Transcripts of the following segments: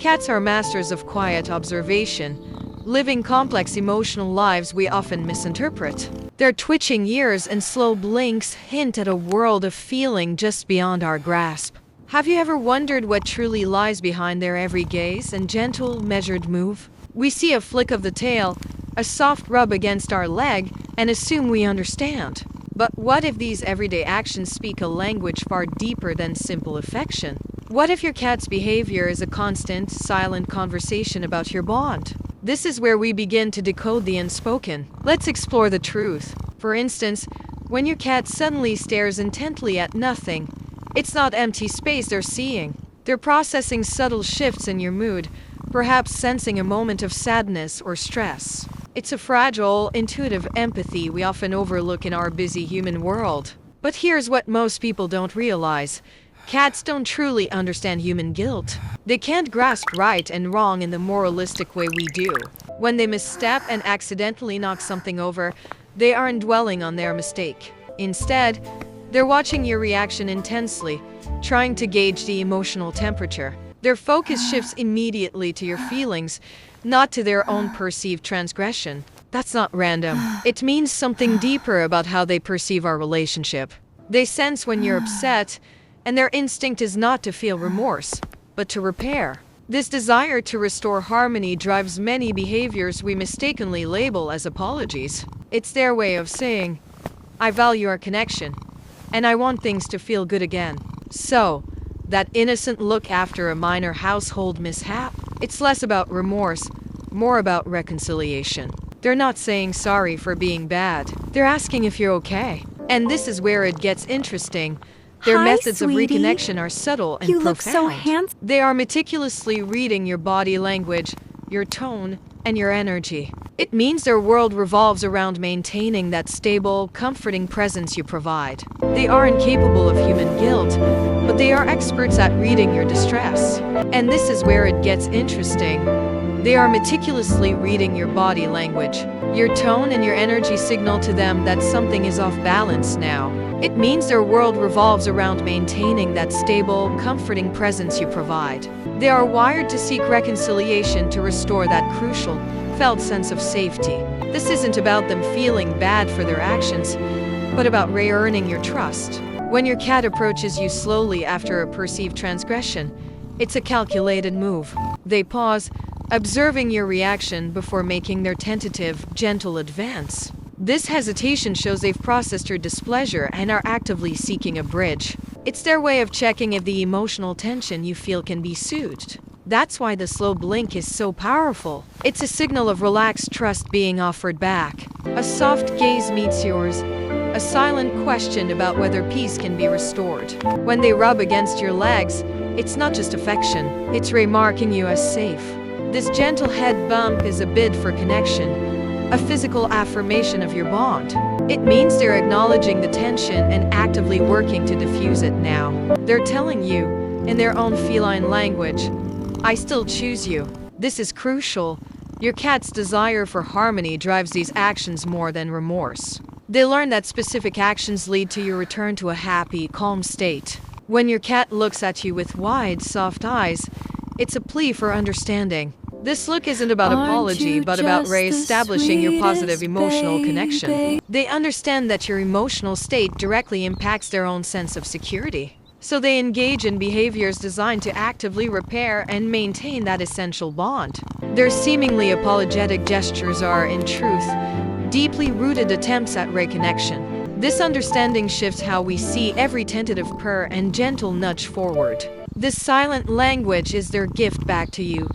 Cats are masters of quiet observation, living complex emotional lives we often misinterpret. Their twitching ears and slow blinks hint at a world of feeling just beyond our grasp. Have you ever wondered what truly lies behind their every gaze and gentle, measured move? We see a flick of the tail, a soft rub against our leg, and assume we understand. But what if these everyday actions speak a language far deeper than simple affection? What if your cat's behavior is a constant, silent conversation about your bond? This is where we begin to decode the unspoken. Let's explore the truth. For instance, when your cat suddenly stares intently at nothing, it's not empty space they're seeing. They're processing subtle shifts in your mood, perhaps sensing a moment of sadness or stress. It's a fragile, intuitive empathy we often overlook in our busy human world. But here's what most people don't realize. Cats don't truly understand human guilt. They can't grasp right and wrong in the moralistic way we do. When they misstep and accidentally knock something over, they aren't dwelling on their mistake. Instead, they're watching your reaction intensely, trying to gauge the emotional temperature. Their focus shifts immediately to your feelings, not to their own perceived transgression. That's not random. It means something deeper about how they perceive our relationship. They sense when you're upset, and their instinct is not to feel remorse, but to repair. This desire to restore harmony drives many behaviors we mistakenly label as apologies. It's their way of saying, I value our connection, and I want things to feel good again. So, that innocent look after a minor household mishap, it's less about remorse, more about reconciliation. They're not saying sorry for being bad. They're asking if you're okay. And this is where it gets interesting. Their Hi, methods sweetie. of reconnection are subtle and You profound. look so handsome. They are meticulously reading your body language, your tone, and your energy. It means their world revolves around maintaining that stable, comforting presence you provide. They aren't capable of human guilt, but they are experts at reading your distress. And this is where it gets interesting. They are meticulously reading your body language. Your tone and your energy signal to them that something is off balance now. It means their world revolves around maintaining that stable, comforting presence you provide. They are wired to seek reconciliation to restore that crucial, felt sense of safety. This isn't about them feeling bad for their actions, but about re-earning your trust. When your cat approaches you slowly after a perceived transgression, it's a calculated move. They pause, observing your reaction before making their tentative, gentle advance. This hesitation shows they've processed your displeasure and are actively seeking a bridge. It's their way of checking if the emotional tension you feel can be soothed. That's why the slow blink is so powerful. It's a signal of relaxed trust being offered back. A soft gaze meets yours, a silent question about whether peace can be restored. When they rub against your legs, it's not just affection, it's remarking you as safe. This gentle head bump is a bid for connection, a physical affirmation of your bond. It means they're acknowledging the tension and actively working to diffuse it now. They're telling you, in their own feline language, I still choose you. This is crucial. Your cat's desire for harmony drives these actions more than remorse. They learn that specific actions lead to your return to a happy, calm state. When your cat looks at you with wide, soft eyes, it's a plea for understanding. This look isn't about apology, but about re-establishing your positive emotional connection. They understand that your emotional state directly impacts their own sense of security. So they engage in behaviors designed to actively repair and maintain that essential bond. Their seemingly apologetic gestures are, in truth, deeply rooted attempts at reconnection. This understanding shifts how we see every tentative purr and gentle nudge forward. This silent language is their gift back to you,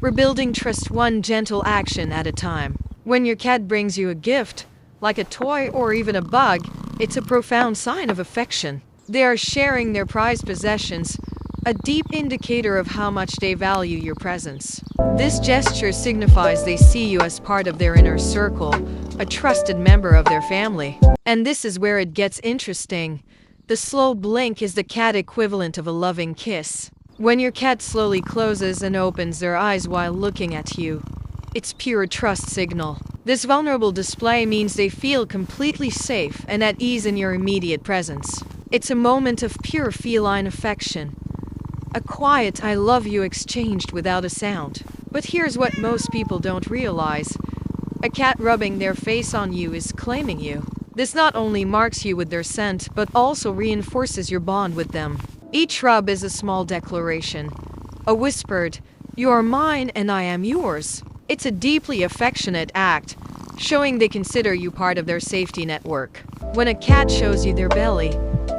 rebuilding trust one gentle action at a time. When your cat brings you a gift, like a toy or even a bug, it's a profound sign of affection. They are sharing their prized possessions, a deep indicator of how much they value your presence. This gesture signifies they see you as part of their inner circle, a trusted member of their family. And this is where it gets interesting. The slow blink is the cat equivalent of a loving kiss. When your cat slowly closes and opens their eyes while looking at you, it's pure trust signal. This vulnerable display means they feel completely safe and at ease in your immediate presence. It's a moment of pure feline affection, A quiet "I love you" exchanged without a sound. But here's what most people don't realize. A cat rubbing their face on you is claiming you. This not only marks you with their scent, but also reinforces your bond with them. Each rub is a small declaration. A whispered, "You are mine and I am yours." It's a deeply affectionate act, showing they consider you part of their safety network. When a cat shows you their belly,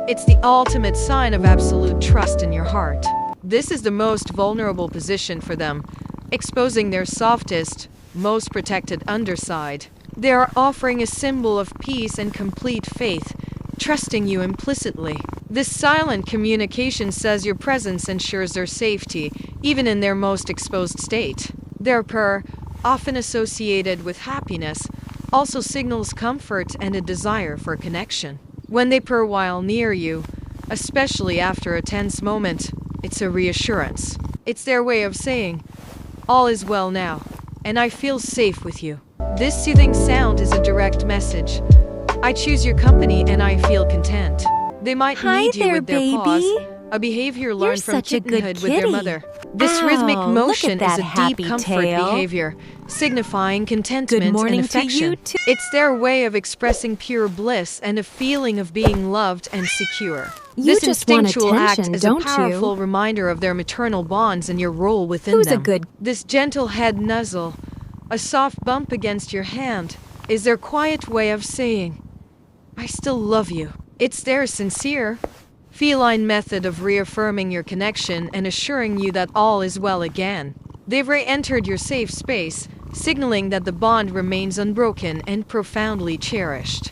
it's the ultimate sign of absolute trust in your heart. This is the most vulnerable position for them, exposing their softest, most protected underside. They are offering a symbol of peace and complete faith, trusting you implicitly. This silent communication says your presence ensures their safety, even in their most exposed state. Their purr, often associated with happiness, also signals comfort and a desire for connection. When they purr while near you, especially after a tense moment, it's a reassurance. It's their way of saying, "All is well now, and I feel safe with you." This soothing sound is a direct message. "I choose your company and I feel content." They might Hi lead you there, with their baby. paws, a behavior learned You're from such a good kittenhood with their kitty. mother. This Ow, rhythmic look motion at that is a happy deep comfort tail. behavior, signifying contentment Good morning and to affection. you too. It's their way of expressing pure bliss and a feeling of being loved and secure. You This just want instinctual act attention, is a don't you? powerful reminder of their maternal bonds and your role within Who's a them. good- This gentle head nuzzle, a soft bump against your hand, is their quiet way of saying, "I still love you." It's their sincere, feline method of reaffirming your connection and assuring you that all is well again. They've re-entered your safe space, signaling that the bond remains unbroken and profoundly cherished.